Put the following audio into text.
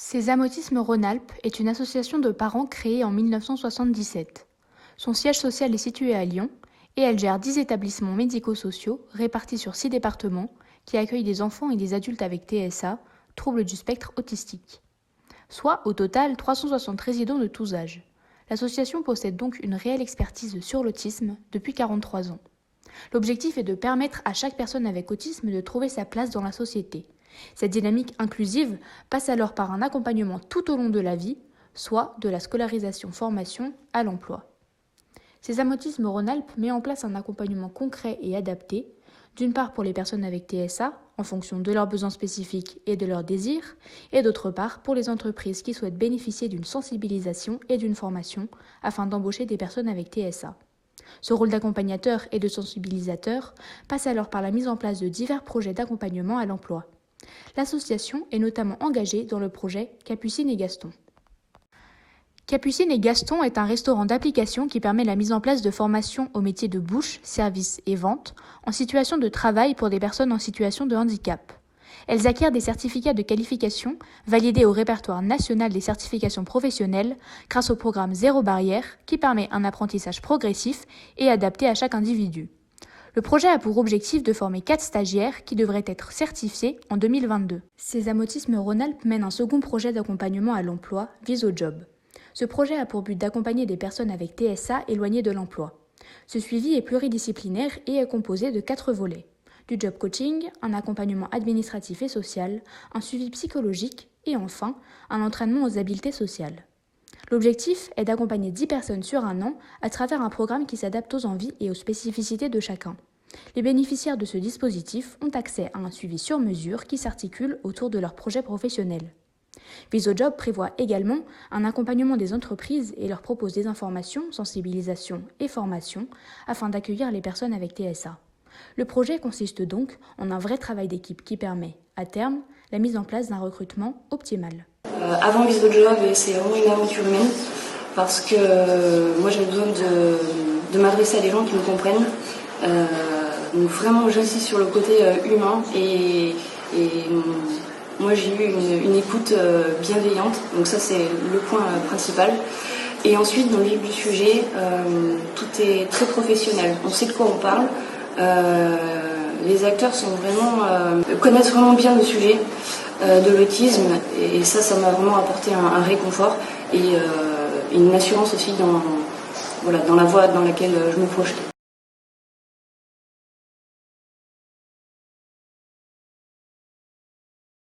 Sésame Autisme Rhône-Alpes est une association de parents créée en 1977. Son siège social est situé à Lyon et elle gère 10 établissements médico-sociaux répartis sur 6 départements qui accueillent des enfants et des adultes avec TSA, troubles du spectre autistique. Soit au total 360 résidents de tous âges. L'association possède donc une réelle expertise sur l'autisme depuis 43 ans. L'objectif est de permettre à chaque personne avec autisme de trouver sa place dans la société. Cette dynamique inclusive passe alors par un accompagnement tout au long de la vie, soit de la scolarisation-formation à l'emploi. Sésame Autisme Rhône-Alpes met en place un accompagnement concret et adapté, d'une part pour les personnes avec TSA, en fonction de leurs besoins spécifiques et de leurs désirs, et d'autre part pour les entreprises qui souhaitent bénéficier d'une sensibilisation et d'une formation afin d'embaucher des personnes avec TSA. Ce rôle d'accompagnateur et de sensibilisateur passe alors par la mise en place de divers projets d'accompagnement à l'emploi. L'association est notamment engagée dans le projet Capucine et Gaston. Capucine et Gaston est un restaurant d'application qui permet la mise en place de formations aux métiers de bouche, service et vente en situation de travail pour des personnes en situation de handicap. Elles acquièrent des certificats de qualification validés au répertoire national des certifications professionnelles grâce au programme Zéro Barrière qui permet un apprentissage progressif et adapté à chaque individu. Le projet a pour objectif de former 4 stagiaires qui devraient être certifiés en 2022. Sésame Autisme Rhône-Alpes mène un second projet d'accompagnement à l'emploi, VisoJob. Ce projet a pour but d'accompagner des personnes avec TSA éloignées de l'emploi. Ce suivi est pluridisciplinaire et est composé de 4 volets. Du job coaching, un accompagnement administratif et social, un suivi psychologique et enfin un entraînement aux habiletés sociales. L'objectif est d'accompagner 10 personnes sur un an à travers un programme qui s'adapte aux envies et aux spécificités de chacun. Les bénéficiaires de ce dispositif ont accès à un suivi sur mesure qui s'articule autour de leur projet professionnel. VisoJob prévoit également un accompagnement des entreprises et leur propose des informations, sensibilisation et formation afin d'accueillir les personnes avec TSA. Le projet consiste donc en un vrai travail d'équipe qui permet, à terme, la mise en place d'un recrutement optimal. Avant VisoJob, c'est vraiment une aventure humaine parce que moi j'avais besoin de m'adresser à des gens qui me comprennent. Donc vraiment j'insiste sur le côté humain et moi j'ai eu une écoute bienveillante, donc ça c'est le point principal. Et ensuite dans le vif du sujet, tout est très professionnel, on sait de quoi on parle. Les acteurs connaissent vraiment bien le sujet de l'autisme et ça m'a vraiment apporté un réconfort et une assurance aussi dans la voie dans laquelle je me projetais.